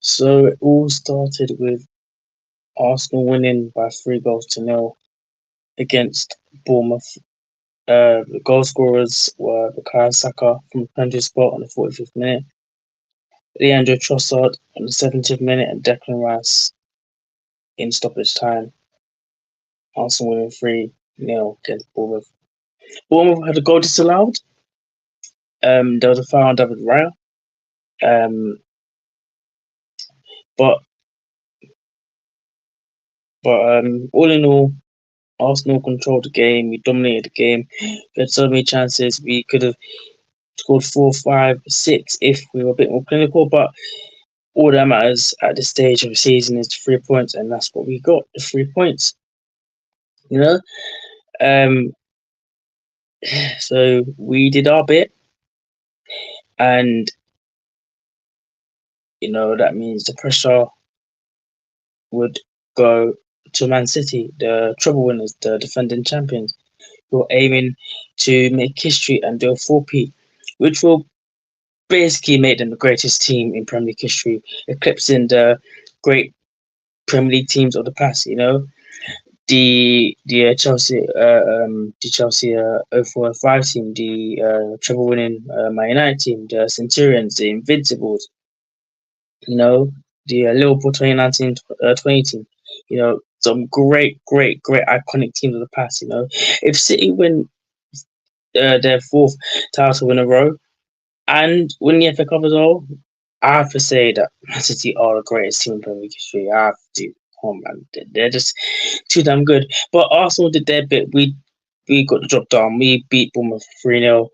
So it all started with Arsenal winning by 3 goals to nil against Bournemouth. The goal scorers were Bukayo Saka from the penalty spot on the 45th minute, Leandro Trossard on the 70th minute, and Declan Rice in stoppage time. Arsenal winning 3-0 against Bournemouth. Bournemouth had a goal disallowed. There was a foul on David Raya. Um, but all in all, Arsenal controlled the game. We dominated the game. We had so many chances. We could have scored 4, 5, 6 if we were a bit more clinical. But all that matters at this stage of the season is the 3 points, and that's what we got, the 3 points. You know? Um, so we did our bit, and that means the pressure would go to Man City, the treble winners, the defending champions, who are aiming to make history and do a 4P, which will basically make them the greatest team in Premier League history, eclipsing the great Premier League teams of the past. The Chelsea 0405 team, the treble winning Man United team, the Centurions, the Invincibles, the Liverpool 2019-20 team, some great, great, great iconic teams of the past. If City win their fourth title in a row and win the FA Cup as well, I have to say that Man City are the greatest team in Premier League history. I have to. Oh man, they're just too damn good. But Arsenal did their bit. We got the job done. We beat Bournemouth 3-0.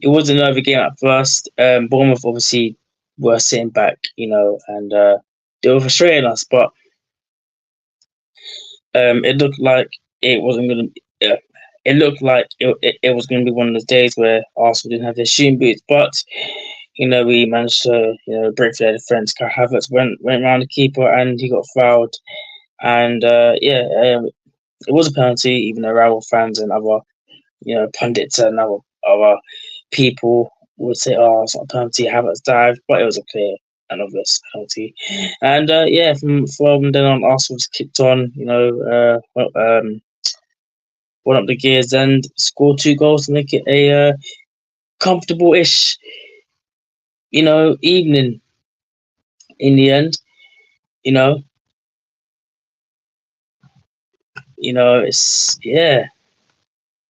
It was another game at first. Bournemouth obviously were sitting back, and they were frustrating us. But it looked like it wasn't going to. It looked like it was going to be one of those days where Arsenal didn't have their shooting boots, but we managed to break through their defense. Kai Havertz went around the keeper and he got fouled, and it was a penalty. Even though rival fans and other pundits and other people would say, "Oh, it's not a penalty." Havertz dived, but it was a clear and obvious penalty. And from then on, Arsenal just kicked on. Went up the gears and scored 2 goals to make it a comfortable-ish, evening. In the end, it's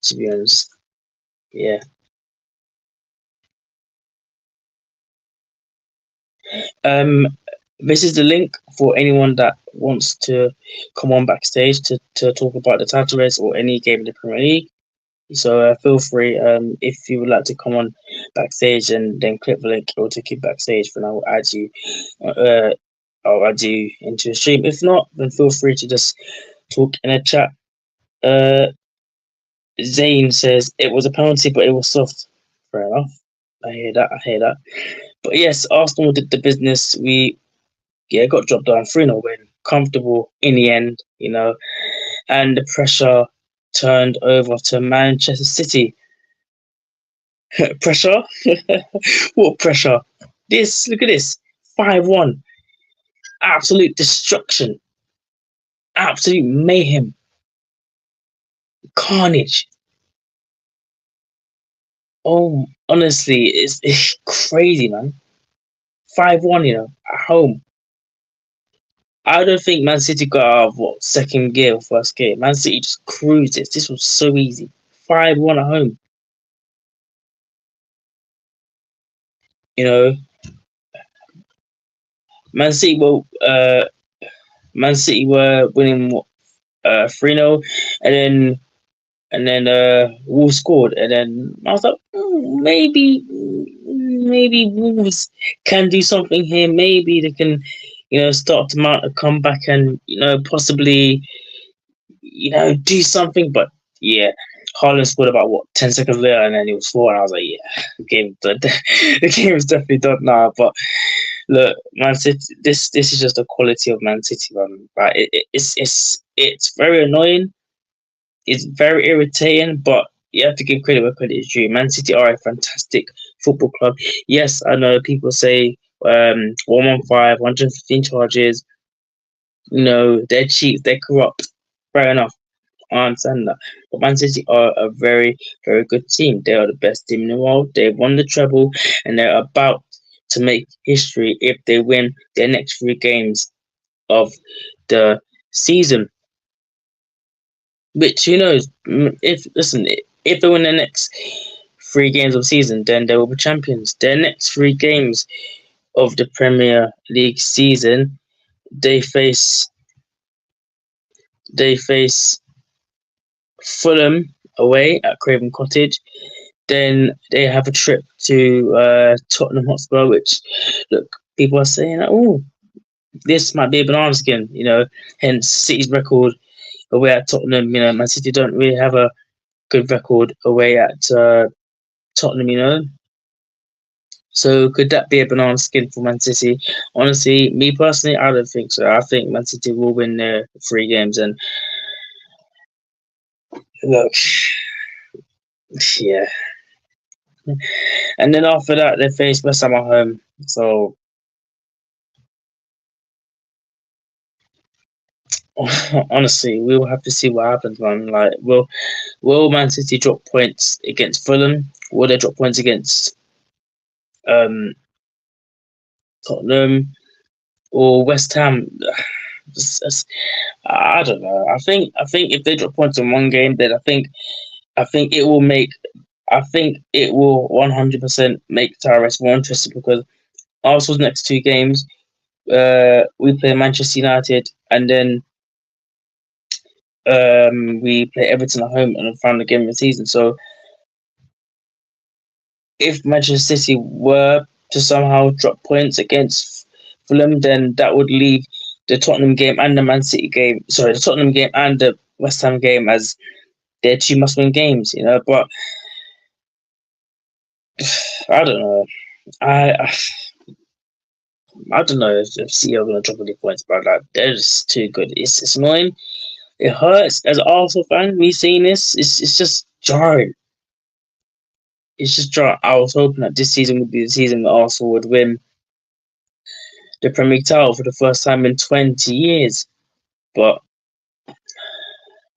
to be honest, yeah. This is the link for anyone that wants to come on backstage to talk about the title race or any game in the Premier League. So feel free. If you would like to come on backstage and then click the link, it will take you backstage. Then I will add you. I'll add you into the stream. If not, then feel free to just talk in a chat. Zane says it was a penalty, but it was soft. Fair enough. I hear that. But yes, Arsenal did the business. We got dropped down 3-0 win. Comfortable in the end, and the pressure turned over to Manchester City. Pressure? What pressure? Look at this. 5-1. Absolute destruction. Absolute mayhem. Carnage. Oh, honestly, it's crazy, man. 5-1, at home. I don't think Man City got out of second gear or first gear. Man City just cruised it. This was so easy. 5-1 at home. Man City were winning 3-0, and then Wolves scored, and then I was like, maybe Wolves can do something here. Maybe they can, start to mount a comeback and possibly do something. But yeah, Haaland scored about 10 seconds later, and then he was 4, and I was like, yeah, the game is definitely done now. But look, Man City, this is just the quality of Man City, man. Right? It's very annoying. It's very irritating, but you have to give credit where credit is due. Man City are a fantastic football club. Yes, I know people say 115, 115 charges. They're cheap, they're corrupt. Fair enough. I understand that. But Man City are a very, very good team. They are the best team in the world. They won the treble and they're about to make history if they win their next 3 games of the season. Which who knows? If they win the next 3 games of the season, then they will be champions. Their next 3 games of the Premier League season, they face Fulham away at Craven Cottage. Then they have a trip to Tottenham Hotspur, which, look, people are saying, oh, this might be a banana skin, hence City's record away at Tottenham. Man City don't really have a good record away at Tottenham. So could that be a banana skin for Man City? Honestly, me personally, I don't think so. I think Man City will win their 3 games. And look, yeah. And then after that, they face West Ham at home. So honestly, we will have to see what happens, man. Like, will Man City drop points against Fulham? Will they drop points against Tottenham or West Ham? I don't know. I think if they drop points in one game, then I think it will make. I think it will 100% make Tyrese more interested because Arsenal's next 2 games, we play Manchester United and then we play Everton at home and the final game of the season. So if Manchester City were to somehow drop points against Fulham, then that would leave the Tottenham game and the Man City game. Sorry, the Tottenham game and the West Ham game as their 2 must-win games. But I don't know. I don't know if City are going to drop any points, but like they're just too good. It's annoying. It hurts as an Arsenal fan. Me seeing this, it's just jarring. It's just jarring. I was hoping that this season would be the season that Arsenal would win the Premier League title for the first time in 20 years. But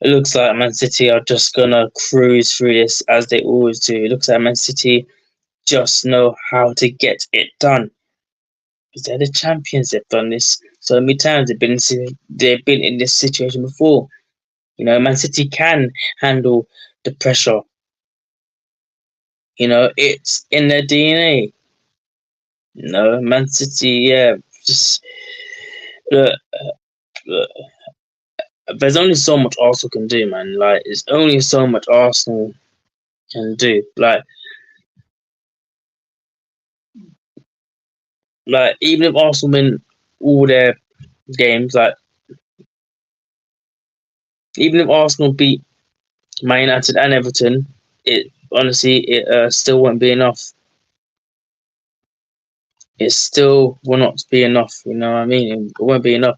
it looks like Man City are just gonna cruise through this as they always do. It looks like Man City just know how to get it done. Because they're the champions. They've done this so many times. They've been in this situation before. Man City can handle the pressure. It's in their DNA. Man City, yeah, just uh, uh, there's only so much Arsenal can do, man. Like, there's only so much Arsenal can do. Like even if Arsenal win all their games, like even if Arsenal beat Man United and Everton, it still won't be enough. It still will not be enough. You know what I mean? It won't be enough.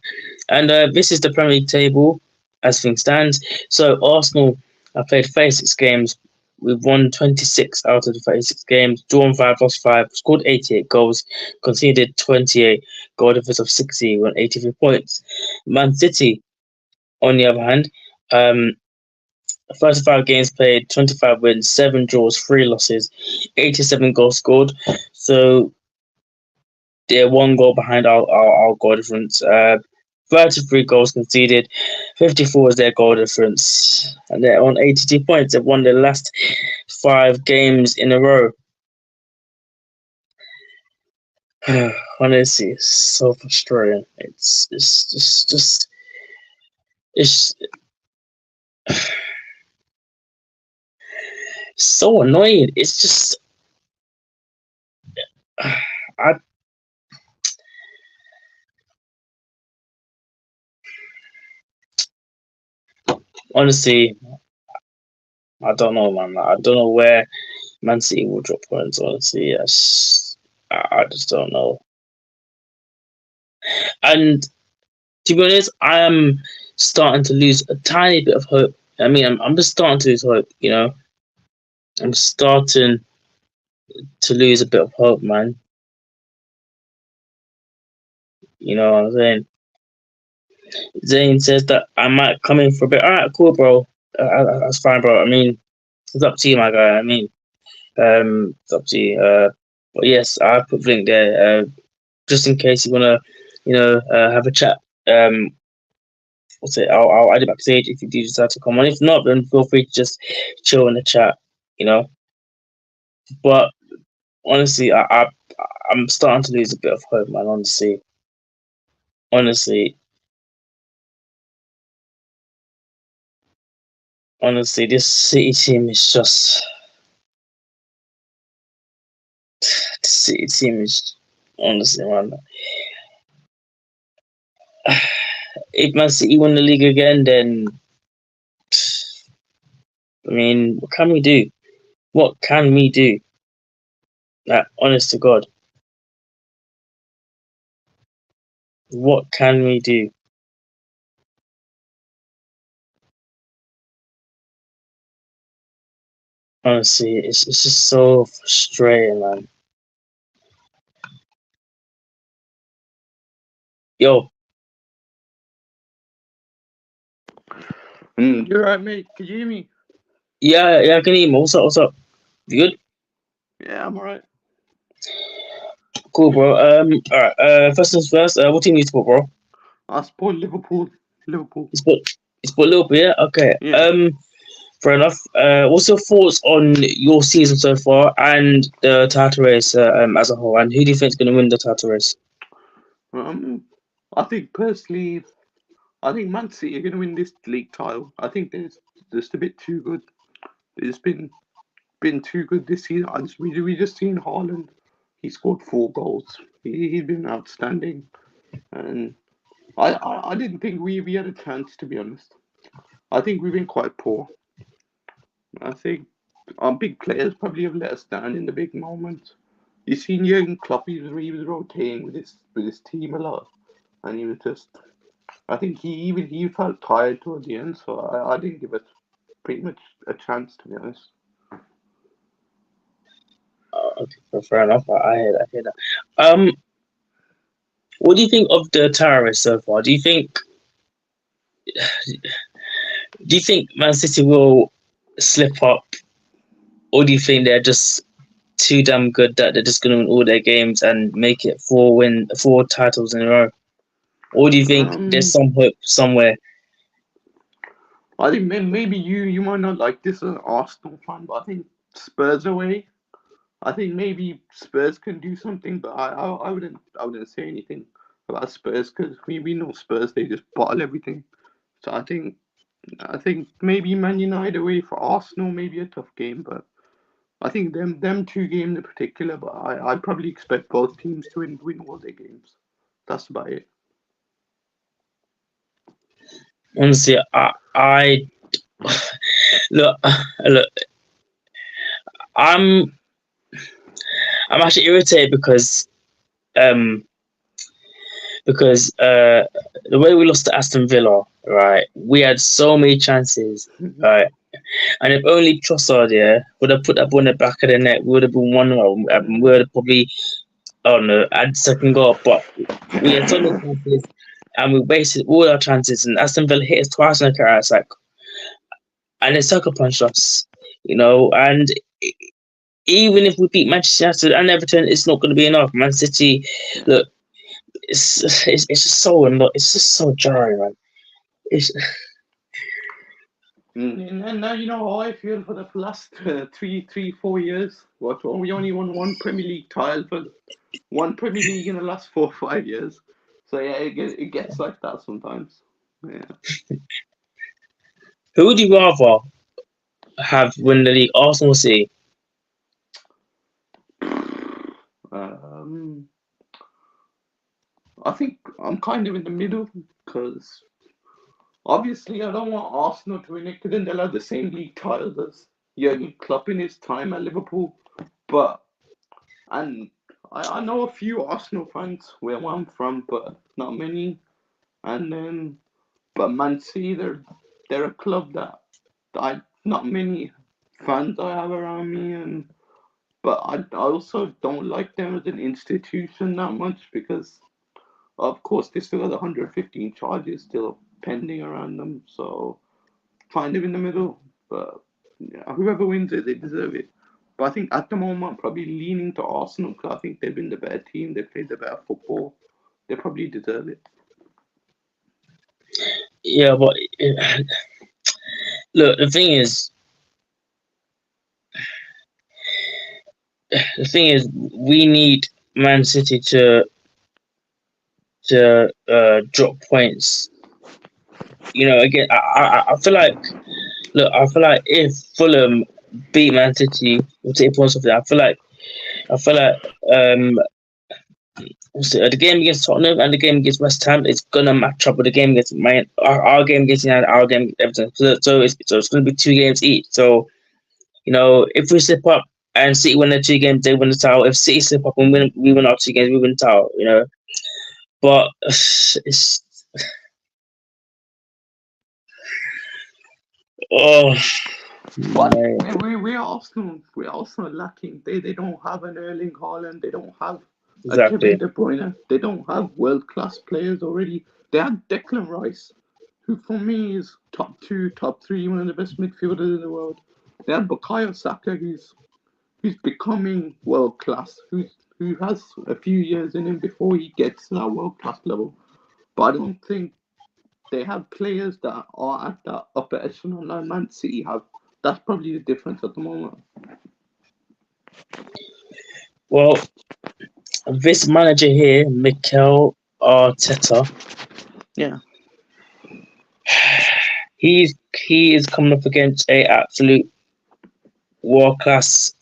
And this is the Premier League table as things stands. So Arsenal have played 36 games. We've won 26 out of the 36 games, drawn 5, lost 5, scored 88 goals, conceded 28, goal difference of 60, won 83 points. Man City, on the other hand, 35 games played, 25 wins, 7 draws, 3 losses, 87 goals scored. So they're 1 goal behind our goal difference. 33 goals conceded, 54 is their goal difference, and they're on 82 points. They've won their last 5 games in a row. Honestly, it's so frustrating. It's so annoying. It's just I honestly I don't know, man. I don't know where Man City will drop points. Honestly, yes, I just don't know. And to be honest, I am starting to lose a tiny bit of hope. I mean, I'm just starting to lose hope. I'm starting to lose a bit of hope, man. You know what I'm saying? Zane says that I might come in for a bit. All right, cool, bro. That's fine, bro. I mean, it's up to you, my guy. I mean, it's up to you. But yes, I put link there. Just in case you wanna, have a chat. What's it? I'll add it backstage if you do decide to come on. If not, then feel free to just chill in the chat. You know. But honestly, I'm starting to lose a bit of hope, man. Honestly, honestly, this City team is just the City team is honestly, man. If Man City win the league again, then I mean, what can we do? What can we do? Like, honest to God, what can we do? Honestly, it's just so frustrating, man. Yo, You're right, mate. Can you hear me? yeah, I can hear you. What's up? You good? Yeah, I'm alright. Cool, bro. All right. First things first. What team you support, bro? I support Liverpool. Liverpool. You support Liverpool, yeah. Okay. Yeah. Fair enough. What's your thoughts on your season so far and the title race as a whole? And who do you think is going to win the title race? Um, I think personally, I think Man City are going to win this league title. I think they're just a bit too good. It's been too good this season. We just seen Haaland. He scored 4 goals. He's been outstanding, and I didn't think we had a chance, to be honest. I think we've been quite poor. I think our big players probably have let us down in the big moments. You seen Jurgen Klopp, he was rotating with his team a lot, and he was just. I think he felt tired toward the end, so I didn't give it pretty much a chance, to be honest. Okay, fair enough. I hear that. What do you think of the title race so far? Do you think Man City will slip up, or do you think they're just too damn good that they're just going to win all their games and make it four titles in a row? Or do you think there's Um, some hope somewhere? I think maybe you might not like this as an Arsenal fan, but I think Spurs away. I think maybe Spurs can do something, but I wouldn't say anything about Spurs because we know Spurs, they just bottle everything. So I think maybe Man United away for Arsenal may be a tough game, but I think them two games in particular. But I probably expect both teams to win all their games. That's about it. Honestly, I look, look. I'm I'm actually irritated um because the way we lost to Aston Villa, right? We had so many chances, right? And if only Trossard, yeah, would have put that ball in the back of the net, we would have been 1-0. We would have probably, I don't know, had second goal. But we had so many chances and we wasted all our chances. And Aston Villa hit us twice in the career attack and they sucker punched us, And even if we beat Manchester United and Everton, it's not going to be enough. Man City, look, it's just so it's just so jarring, man. It's And now you know how I feel for the last 4 years. What we only won one Premier League title for one Premier League in the last 4 or 5 years. So yeah, it gets like that sometimes. Yeah. who would you rather have win the league, Arsenal or City? Um, I think I'm kind of in the middle because obviously I don't want Arsenal to win it because then they'll have the same league titles as Jurgen Klopp in his time at Liverpool. But and I know a few Arsenal fans where I'm from, but not many. And then but Man City, they're a club that I not many fans I have around me, and but I also don't like them as an institution that much because Of course, they still got 115 charges still pending around them, so kind of in the middle. But yeah, whoever wins it, they deserve it. But I think at the moment, I'm probably leaning to Arsenal because I think they've been the better team. They played the better football. They probably deserve it. Yeah, but look, the thing is, we need Man City to drop points. You know, again, I feel like, look, I feel like if Fulham beat Man City, we'll take points off it. I feel like the game against Tottenham and the game against West Ham is gonna match up with the game against our game against United, our game against Everton. So it's gonna be 2 games each. So if we slip up and City win their 2 games, they win the title. If City slip up and we win our 2 games, we win the title. But it's oh But man, we're also lacking. They don't have an Erling Haaland. They don't have a Kevin exactly. De Bruyne. They don't have world class players already. They had Declan Rice, who for me is top two, top three, one of the best midfielders in the world. They had Bukayo Saka, who's becoming world class, who has a few years in him before he gets to that world class level. But I don't think they have players that are at that upper echelon like Man City have. That's probably the difference at the moment. Well, this manager here, Mikel Arteta, Yeah. he is coming up against a absolute world class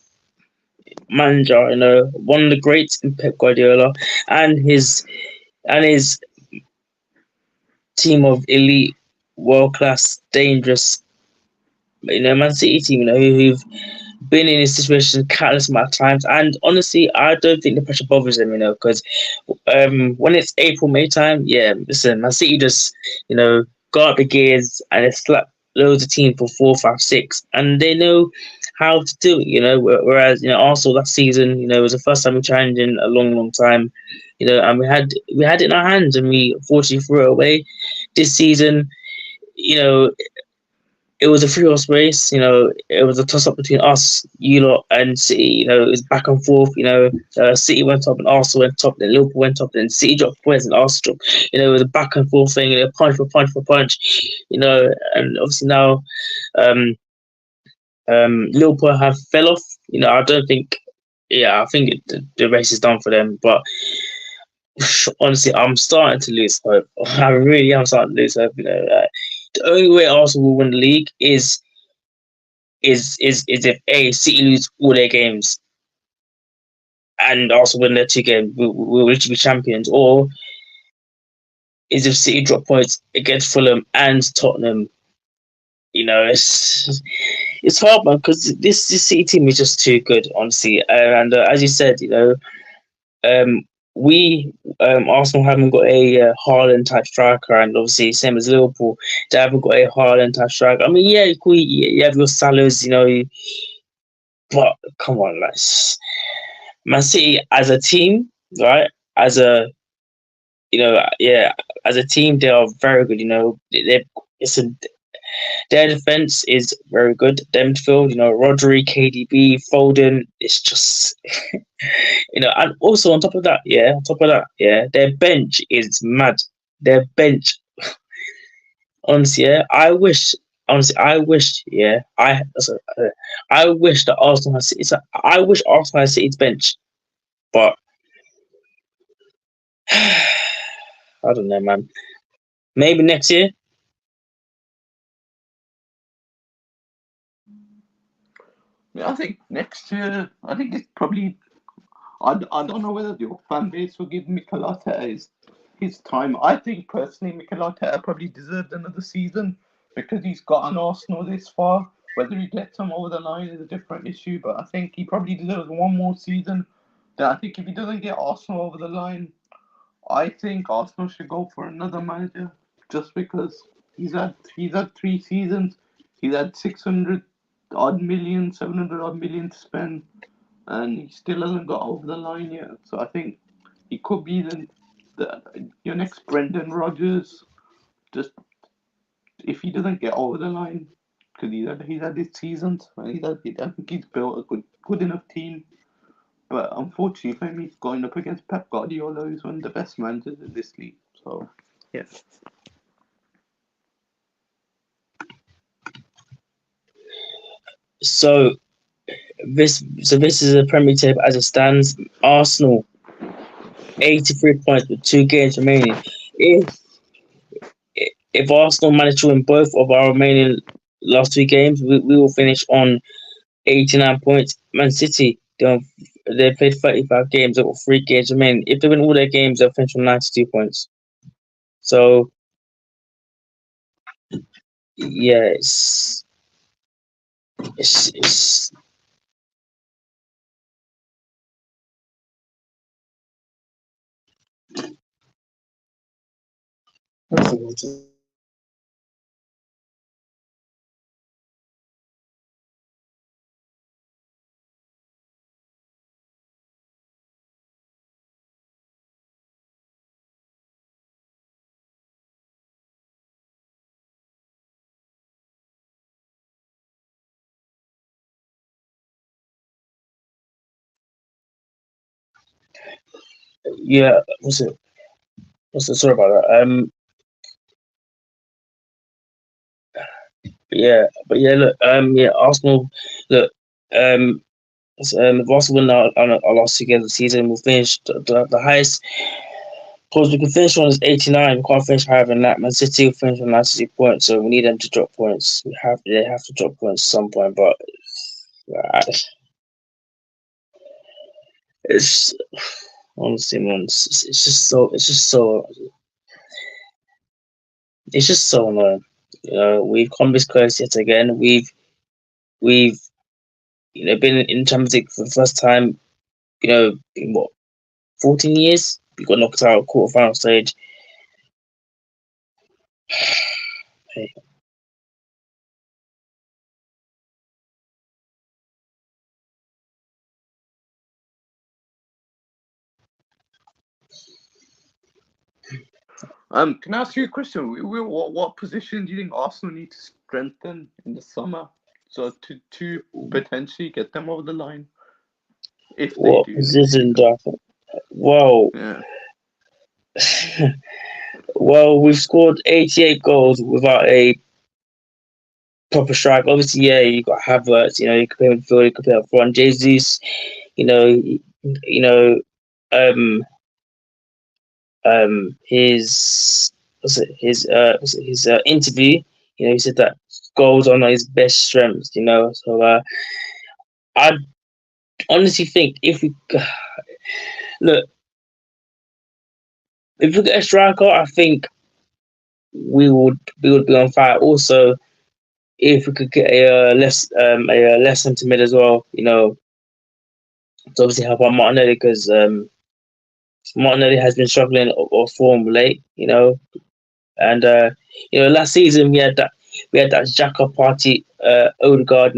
manager. One of the greats in Pep Guardiola, and his team of elite, world class, dangerous, Man City team. Who've been in this situation countless amount of times. And honestly, I don't think the pressure bothers them. Because when it's April, May time, yeah, listen, Man City just got up the gears and they slap loads of teams for 4, 5, 6, and they know how to do it. Whereas Arsenal that season, it was the first time we challenged in a long, long time. And we had it in our hands, and we unfortunately threw it away. This season, you know, it was a three-horse race. It was a toss-up between us, you lot, and City. It was back and forth. City went up and Arsenal went top, then Liverpool went up, then City dropped points and Arsenal dropped. It was a back and forth thing. Punch for punch for punch. And obviously now, um, Liverpool have fell off. I don't think. Yeah, I think the race is done for them. But honestly, I'm starting to lose hope. I really am starting to lose hope. The only way Arsenal will win the league is if City lose all their games and Arsenal win their 2 games, we'll literally be champions. Or is if City drop points against Fulham and Tottenham. It's hard, man, because this City team is just too good, honestly. And as you said, um, we Arsenal haven't got a Haaland type striker, and obviously same as Liverpool, they haven't got a Haaland type striker. I mean, yeah, you have your Salahs, but come on, Man City as a team, right? As a yeah, as a team, they are very good. They it's a their defense is very good. Their midfield, Rodri, KDB, Foden. It's just and also on top of that, their bench is mad. Their bench, honestly, yeah, I wish, yeah, I wish that Arsenal has. I wish Arsenal has City's bench, but I don't know, man. Maybe next year. Yeah, I think next year, I think it's probably. I don't know whether your fan base will give Mikel Arteta his time. I think personally, Mikel Arteta probably deserved another season because he's gotten Arsenal this far. Whether he gets them over the line is a different issue, but I think he probably deserves one more season. Then I think if he doesn't get Arsenal over the line, I think Arsenal should go for another manager just because he's had 3 seasons. He's had 600 odd million, 700 odd million to spend, and he still hasn't got over the line yet. So I think he could be the your next Brendan Rodgers, just if he doesn't get over the line, because he's had his seasons, and I think he's built a good enough team. But unfortunately for him, he's going up against Pep Guardiola, who's one of the best managers in this league. So yeah. So this is a Premier League table as it stands. Arsenal 83 points with 2 games remaining. If Arsenal manage to win both of our remaining last 2 games, we will finish on 89 points. Man City, they played 35 games, they've got 3 games remaining. If they win all their games, they'll finish on 92 points. So yeah, it's yeah. Sorry about that. But yeah, look, yeah, Arsenal, look, if Arsenal win our last 2 games of the season, we'll finish the highest points we can finish on is 89. We can't finish higher than that. Man City will finish on 92 points, so we need them to drop points. They have to drop points at some point, but it's honestly, man, it's just so annoying. We've come this close yet again. We've been in Champions League for the first time. In what 14 years, we got knocked out quarterfinal stage. Hey. Can I ask you a question? What position do you think Arsenal need to strengthen in the summer so to potentially get them over the line? If they What do this position season. do I think? Well, Yeah. well, we've scored 88 goals without a proper strike. Obviously, yeah, you got Havertz. You could play midfield, you could play up front. Jesus, you know, you know, um, his his interview. He said that goals are not his best strengths. So I honestly think if we look, if we get a striker, I think we would be on fire. Also, if we could get a left centre mid as well, to obviously help out Martinelli because Martinelli has been struggling or form late, and last season we had that Xhaka party, Odegaard,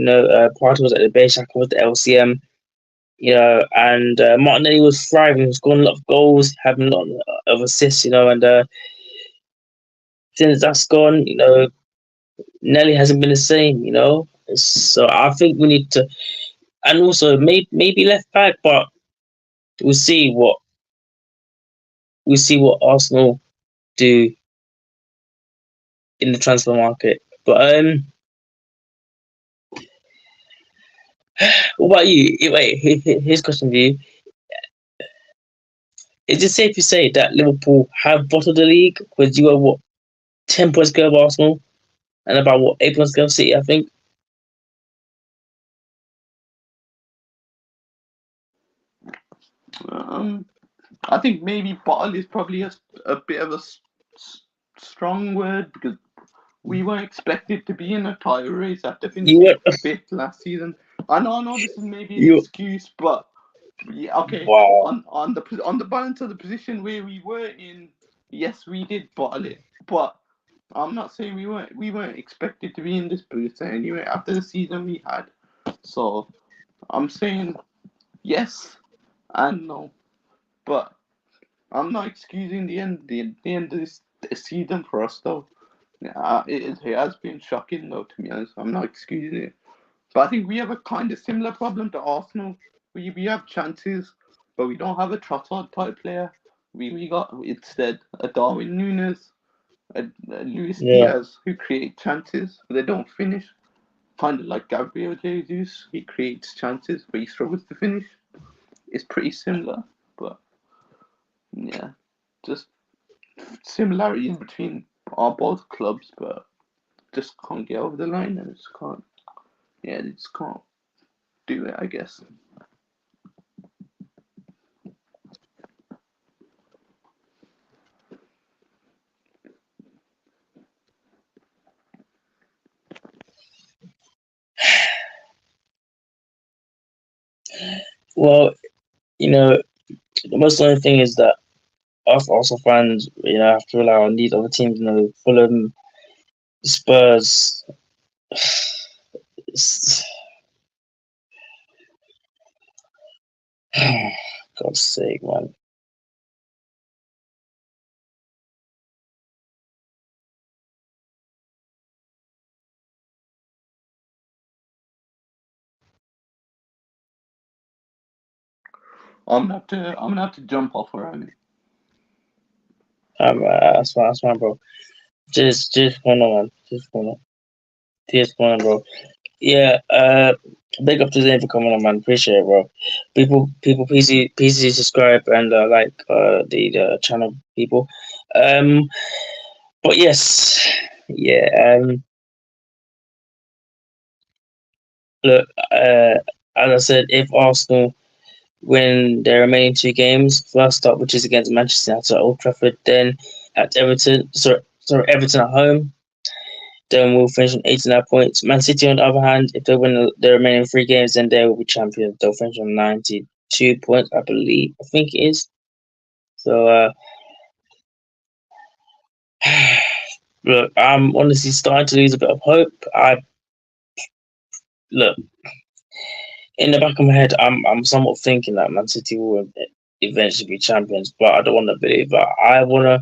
party was at the base, Xhaka was the LCM, and Martinelli was thriving, he was scoring a lot of goals, having a lot of assists, and since that's gone, Nelly hasn't been the same, So I think we need to, and also maybe left back, but we'll see Arsenal do in the transfer market. But what about you? Wait, here's a question for you: is it safe to say that Liverpool have bottled the league because you are 10 points ahead of Arsenal and about 8 points ahead of City? I think. I think maybe bottle is probably a bit of a strong word because we weren't expected to be in a title race after finishing fifth last season. I know this is maybe an excuse, but yeah, okay. Wow. On the balance of the position where we were in, yes, we did bottle it, but I'm not saying we weren't expected to be in this position anyway after the season we had. So I'm saying yes and no, but I'm not excusing the end of this season for us though. It has been shocking though, to be honest. I'm not excusing it. But I think we have a kind of similar problem to Arsenal. We have chances, but we don't have a Trossard type player. We got instead a Darwin Nunes, a Luis Yeah, Diaz who create chances, but they don't finish. Kind of like Gabriel Jesus, he creates chances, but he struggles to finish. It's pretty similar, but yeah, just similarities between our both clubs, but just can't get over the line and just can't. Yeah, they just can't do it, I guess. well, you know, the most annoying thing is that us also fans, have to rely on these other teams, Fulham, Spurs. God's sake, man. I'm gonna have to jump off around. That's fine, bro. Just one on, man. Just one, bro. Yeah, big up to them for coming on, man. Appreciate it, bro. People, PC subscribe and like the channel, people. Um, but yes, yeah. Look, as I said, if Arsenal win their remaining two games, first up, which is against Manchester United at Old Trafford, then at Everton, sorry, Everton at home. Then we'll finish on 89 points. Man City, on the other hand, if they win the remaining three games, then they will be champions. They'll finish on 92 points, I believe. I think it is. So, look, I'm honestly starting to lose a bit of hope. Look, in the back of my head, I'm somewhat thinking that Man City will eventually be champions, but I don't want to believe that. I want to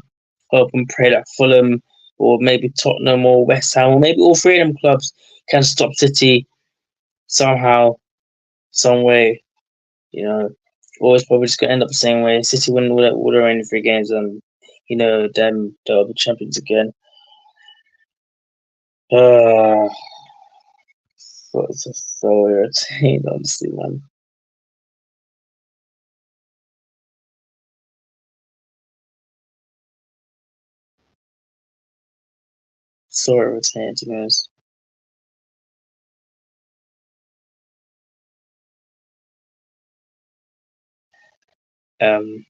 hope and pray that Fulham or maybe Tottenham or West Ham or maybe all three of them clubs can stop City somehow, some way. You know, always probably just gonna end up the same way. City win all their remaining three games, and then they'll be champions again. Uh, so it's just so irritating, honestly, man. So irritating, to be honest. Um,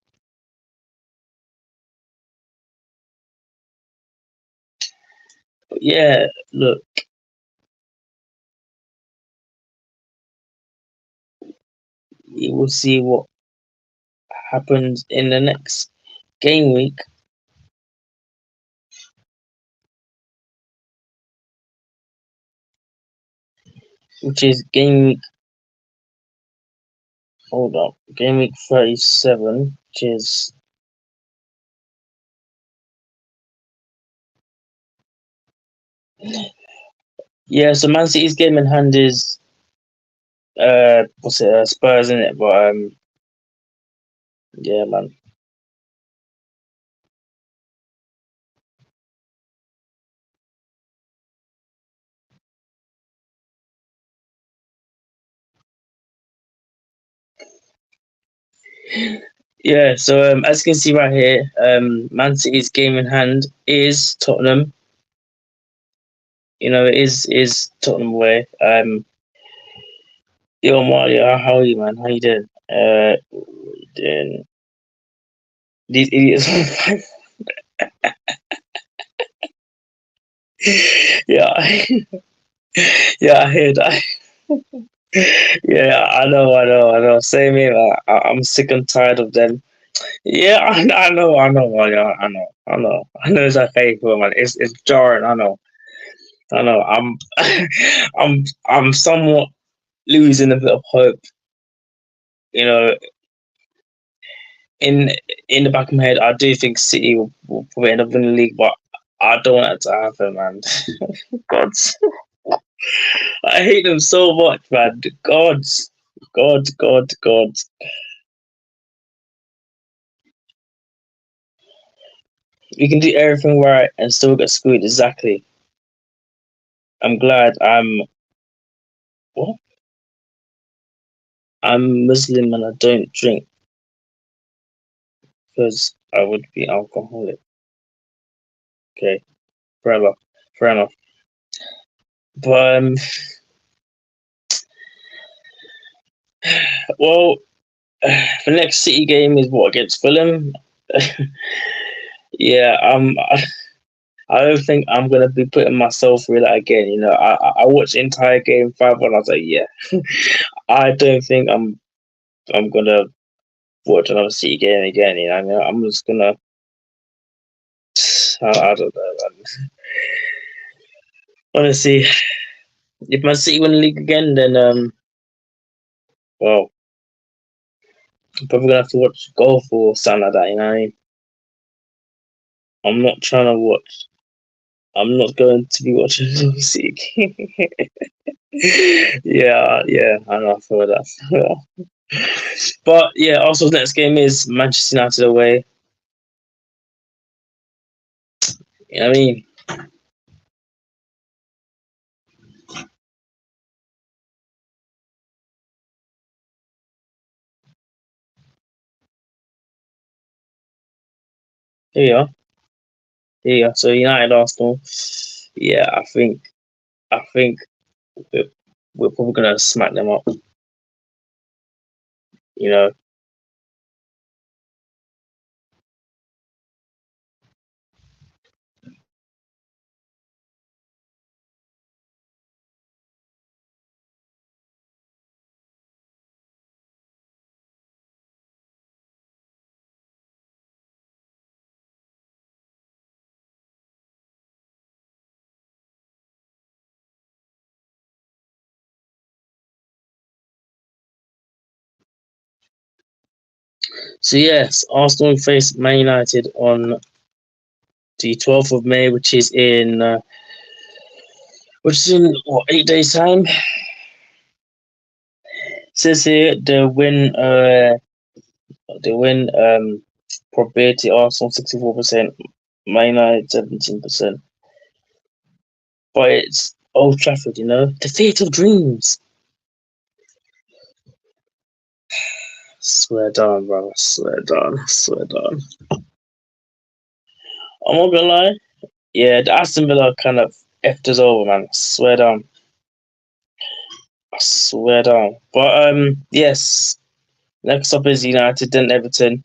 but yeah, look, we will see what happens in the next game week, which is game week. Hold up, game week 37, which is yeah. So Man City's game in hand is what's it? Spurs in it, but yeah, man. Yeah, so as you can see right here, Man City's game in hand is Tottenham. It is Tottenham away. Yo, Mario, how are you, man? How you doing? Doing these idiots. Yeah, yeah, I hear that. Yeah, I know. Same here. I'm sick and tired of them. Yeah, I know, Mario. I know it's okay, man. It's jarring. I know. I'm somewhat losing a bit of hope. You know, in in the back of my head, I do think City will probably end up winning the league, but I don't want that to happen, man. God, I hate them so much, man. God. You can do everything right and still get screwed. Exactly. I'm glad what? I'm Muslim and I don't drink because I would be alcoholic. Okay, fair enough. But well, the next City game is what against Fulham. Yeah, I don't think I'm gonna be putting myself through that again. You know, I watched the entire game 5-1. I was like, yeah, I don't think I'm gonna watch another City game again. You know, I mean, I'm just gonna. I don't know, man. Honestly, if Man City win the league again, then well, I'm probably gonna have to watch golf or something like that. You know what I mean? I'm not trying to watch. I'm not going to be watching City. Yeah, I know. I feel that. But yeah, Arsenal's next game is Manchester United away. You know what I mean? Here you are. Here you are. So United Arsenal. Yeah, I think we're probably gonna smack them up. You know. So yes, Arsenal face Man United on the 12th of May, which is in what 8 days time. It says here the win probability Arsenal 64%, Man United 17%. But it's Old Trafford, you know, the theatre of dreams. Swear down, bro. Swear down. I'm not gonna lie. Yeah, the Aston Villa kind of effed us over, man. Swear down. I swear down. But yes. Next up is United, then Everton.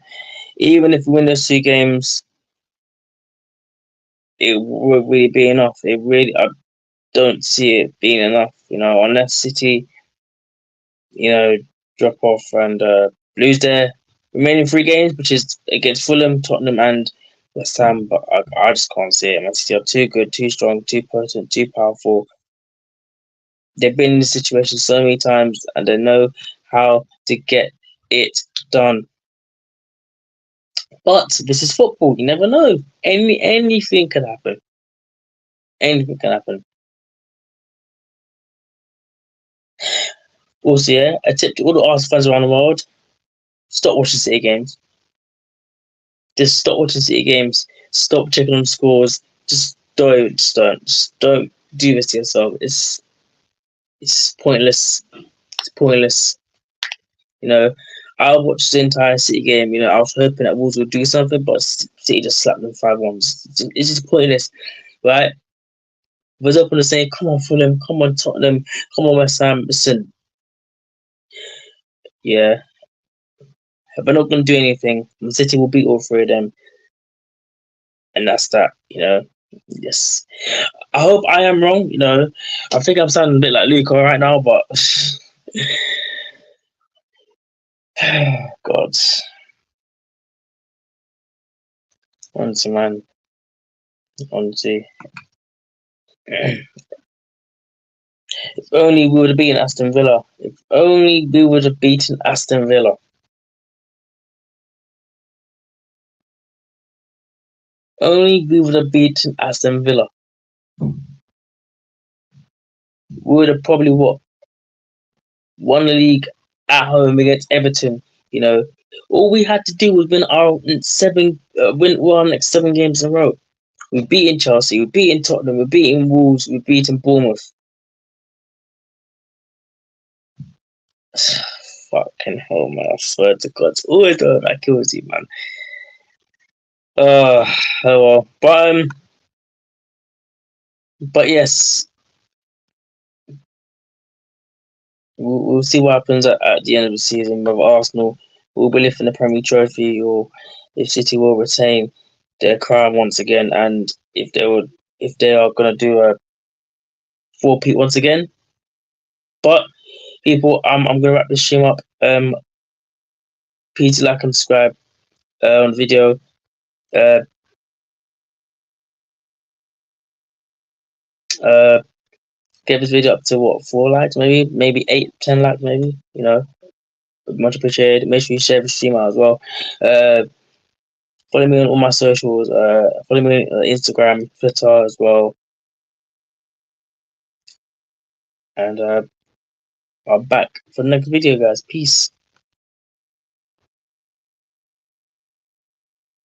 Even if we win those 2 games, it would really be enough. I don't see it being enough. You know, unless City, you know, drop off and lose their remaining 3 games, which is against Fulham, Tottenham, and West Ham. But I just can't see it. Man City are too good, too strong, too potent, too powerful. They've been in this situation so many times, and they know how to get it done. But this is football. You never know. Anything can happen. Anything can happen. Also, yeah, a tip to all the Arsenal fans around the world: stop watching City games. Just stop watching City games. Stop checking on scores. Just don't do this to yourself. It's pointless. It's pointless. You know, I watched the entire City game. You know, I was hoping that Wolves would do something, but City just slapped them 5-1. It's just pointless, right? Was up on the saying, "Come on, Fulham. Come on, Tottenham. Come on, West Ham." Listen, yeah, we're not going to do anything. The City will beat all 3 of them, and that's that. You know, yes. I hope I am wrong. You know, I think I'm sounding a bit like Luca right now, but God, honestly, man, honestly. If only we would have beaten Aston Villa. If only we would have beaten Aston Villa. Only we would have beaten Aston Villa. We would have probably won the league at home against Everton. You know, all we had to do was win our win our next 7 games in a row. We've beaten Chelsea, we've beaten Tottenham, we've beaten Wolves, we've beaten Bournemouth. Fucking hell, man! I swear to God, it's always that kills you, man. Oh well, but yes, we'll see what happens at the end of the season. Whether Arsenal will be lifting the Premier Trophy or if City will retain their crown once again, and if they are gonna do a four-peat once again. But people, I'm gonna wrap this stream up. Please like and subscribe on the video. Uh, uh, get this video up to what, 4 likes, maybe 8, 10 likes, maybe. Much appreciated. Make sure you share the stream out as well. Follow me on all my socials. Follow me on Instagram, Twitter as well. And I'm back for the next video, guys. Peace.